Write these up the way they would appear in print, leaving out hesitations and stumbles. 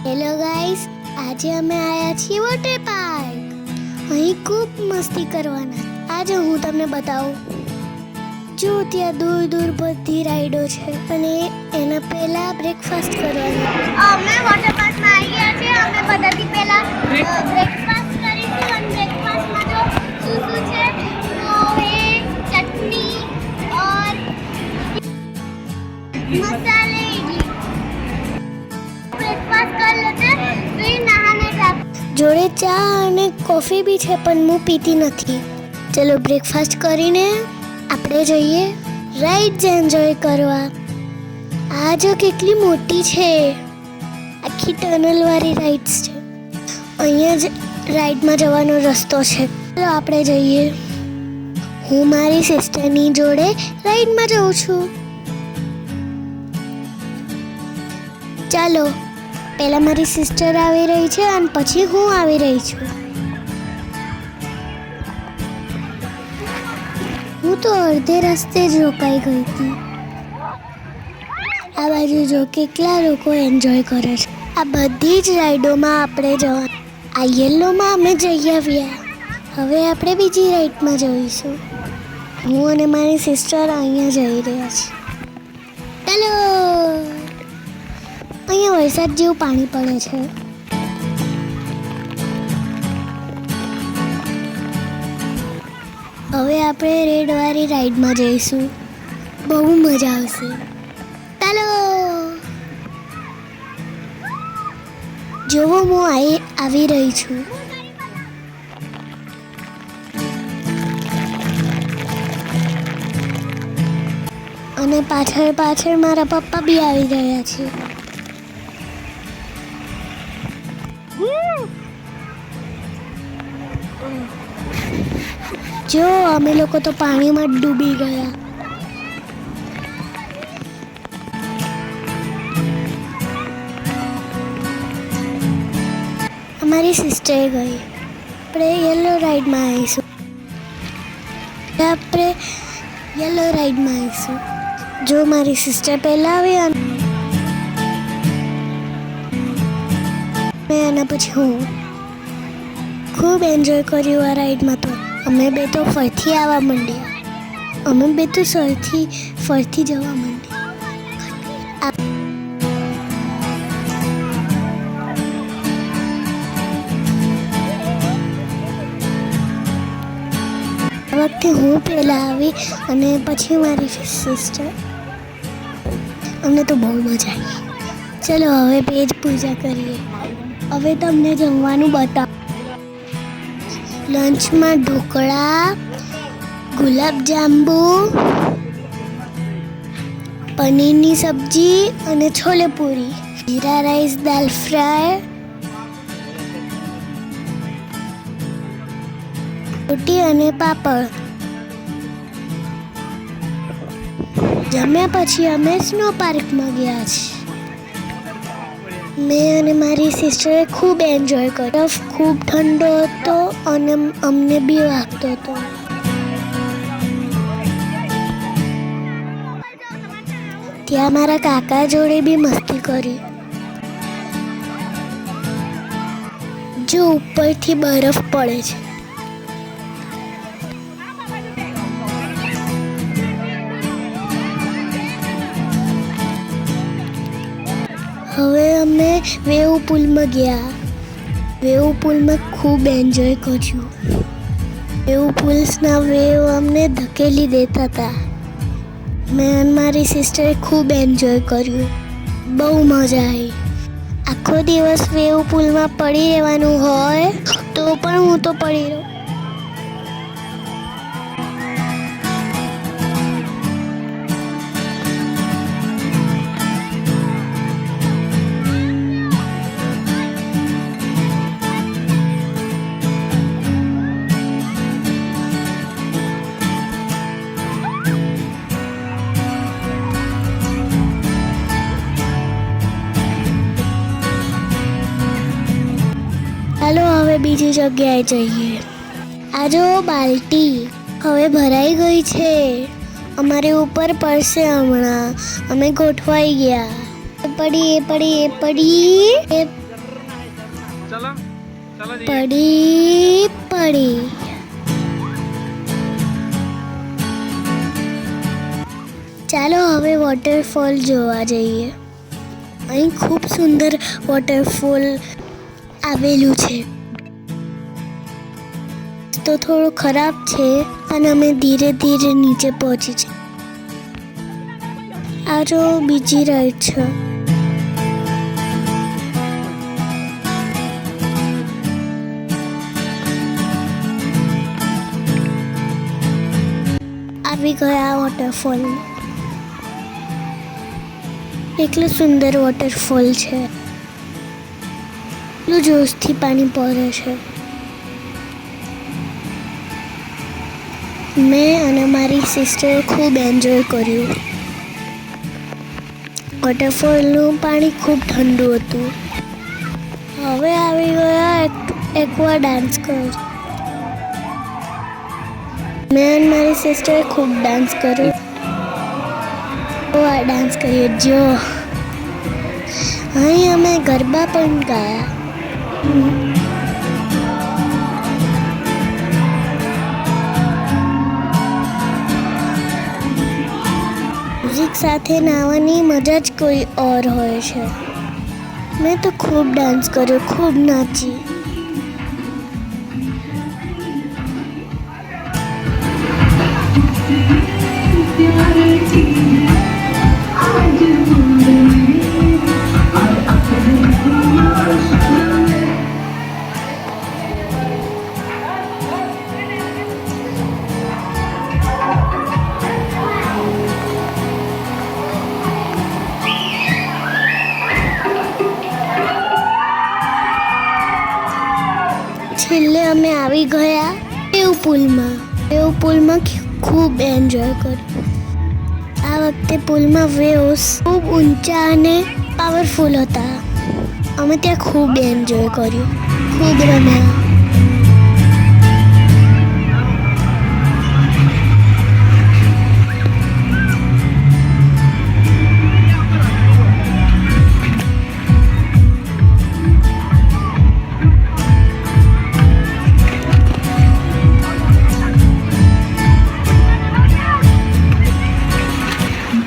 Hello guys, આજે અમે આવ્યા છીએ વોટર પાર્ક. અહીં ખૂબ મસ્તી કરવાના. આજે હું તમને બતાવું. જો ત્યાં દૂર દૂર બધી રાઈડો છે અને એના પહેલા બ્રેકફાસ્ટ કરવાનું. અમે વોટર પાર્કમાં આવી ગયા છીએ. અમે બધાથી પહેલા બ્રેકફાસ્ટ કરીશું અને બ્રેકફાસ્ટમાં જો શું છે પોહે, ચટણી और मसाले इडली. ब्रेकफास्ट कर लेते फिर नहाने जाते. जोड़े चા અને કોફી બી છે પણ હું પીતી નથી. ચલો બ્રેકફાસ્ટ કરીને આપણે જઈએ રાઈડ્સ એન્જોય કરવા. આ જો કેટલી મોટી છે, આખી ટનલ વાળી રાઈડ્સ છે. અહીંયા જ રાઈડમાં જવાનો રસ્તો છે. ચલો આપણે જઈએ. હું મારી સિસ્ટરની જોડે રાઈડમાં જઉં છું. ચાલો, પહેલા મારી સિસ્ટર આવી રહી છે અને પછી હું આવી રહી છું. હું તો અડધે રસ્તે જ રોકાઈ ગઈ હતી. આ બાજુ જો કેટલા લોકો એન્જોય કરે છે. આ બધી જ રાઈડોમાં આપણે જવા. આ યલોમાં અમે જઈ આવ્યા. હવે આપણે બીજી રાઈડમાં જઈશું. હું અને મારી સિસ્ટર અહીંયા જઈ રહ્યા છીએ. ચાલો, અહીંયા વરસાદ જેવું પાણી પડે છે. હવે આપણે રેડવાળી રાઈડમાં જઈશું. બહુ મજા આવશે. ચાલો, જોવો હું આવી રહી છું. અને પાછળ પાછળ મારા પપ્પા બી આવી રહ્યા છે. જો અમે લોકો તો પાણીમાં ડૂબી ગયા. અમારી સિસ્ટર ગઈ. આપણે યલો રાઈડમાં આવીશું. જો મારી સિસ્ટર પહેલાં આવી અને એના પછી હું. ખૂબ એન્જોય કર્યું આ રાઈડમાં. તો અમે બે તો ફરથી આવવા માંડ્યા. અમે બે તો ફરથી જવા માંડ્યા. આ વખતે હું પહેલાં આવી અને પછી મારી સિસ્ટર. અમને તો બહુ મજા આવી. ચલો હવે પેજ પૂજા કરીએ. હવે તમને જમવાનું બતાવ. લંચમાં ઢોકળા, ગુલાબજાંબુ, પનીરની સબ્જી અને છોલે પૂરી, જીરા રાઈસ, દાલ ફ્રાય, રોટી અને પાપડ. જમ્યા પછી અમે સ્નો પાર્કમાં ગયા છીએ. મેં અને મારી સિસ્ટરે ખૂબ એન્જોય કર્યો. ખૂબ ઠંડો હતો અને અમને બી વાગતો હતો. ત્યાં મારા કાકા જોડે બી મસ્તી કરી. જો ઉપરથી બરફ પડે છે. હવે અમે વેવ પુલમાં ગયા. વેવ પુલમાં ખૂબ એન્જોય કર્યું. વેવ પુલ્સના વેવ અમને ધકેલી દેતા હતા. મેં અને મારી સિસ્ટરે ખૂબ એન્જોય કર્યું. બહુ મજા આવી. આખો દિવસ વેવ પુલમાં પડી રહેવાનું હોય તો પણ હું તો પડી રહું. ચાલો હવે બીજી જગ્યાએ જઈએ. આ જો બાલ્ટી હવે ભરાઈ ગઈ છે. અમારે ઉપર પડશે હમણાં. અમે ગોઠવાઈ ગયા. પડી પડી ચાલો હવે વોટરફોલ જોવા જઈએ. અહીં ખૂબ સુંદર વોટરફોલ આવેલું છે. તો થોડું ખરાબ છે અને અમે ધીરે ધીરે નીચે પહોંચી છે. આ જો બીજી રાઈડ છે. આવી ગયા વોટરફોલ. એટલું સુંદર વોટરફોલ છે. એટલું જોશથી પાણી પડે છે. મેં અને મારી સિસ્ટરે ખૂબ એન્જોય કર્યું. વોટરફોલનું પાણી ખૂબ ઠંડુ હતું. હવે આવી ગયા એકવા ડાન્સ કર. મેં અને મારી સિસ્ટરે ખૂબ ડાન્સ કર્યો. ડાન્સ કરીએ જો. અહીં અમે ગરબા પણ ગાયા. મ્યુઝિક સાથે નાવાની મજા જ કોઈ ઓર હોય છે. મેં તો ખૂબ ડાન્સ કર્યો, ખૂબ નાચી. છેલ્લે અમે આવી ગયા વેવ પુલમાં ખૂબ એન્જોય કર્યું. આ વખતે પુલમાં વેવ્સ ખૂબ ઊંચા અને પાવરફુલ હતા. અમે ત્યાં ખૂબ એન્જોય કર્યું, ખૂબ રમ્યા.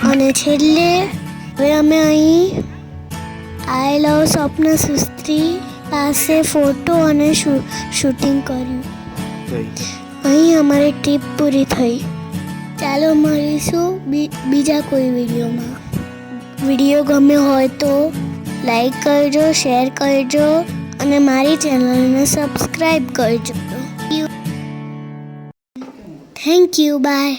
અને છેલ્લે હવે અમે અહીં આઈ લવ સ્વપ્ન સુસ્ત્રી પાસે ફોટો અને શૂટિંગ કર્યું. અહીં અમારી ટ્રીપ પૂરી થઈ. ચાલો મળીશું બીજા કોઈ વિડીયોમાં. વિડીયો ગમ્યો હોય તો લાઈક કરજો, શેર કરજો અને મારી ચેનલને સબસ્ક્રાઈબ કરજો. Thank you. બાય.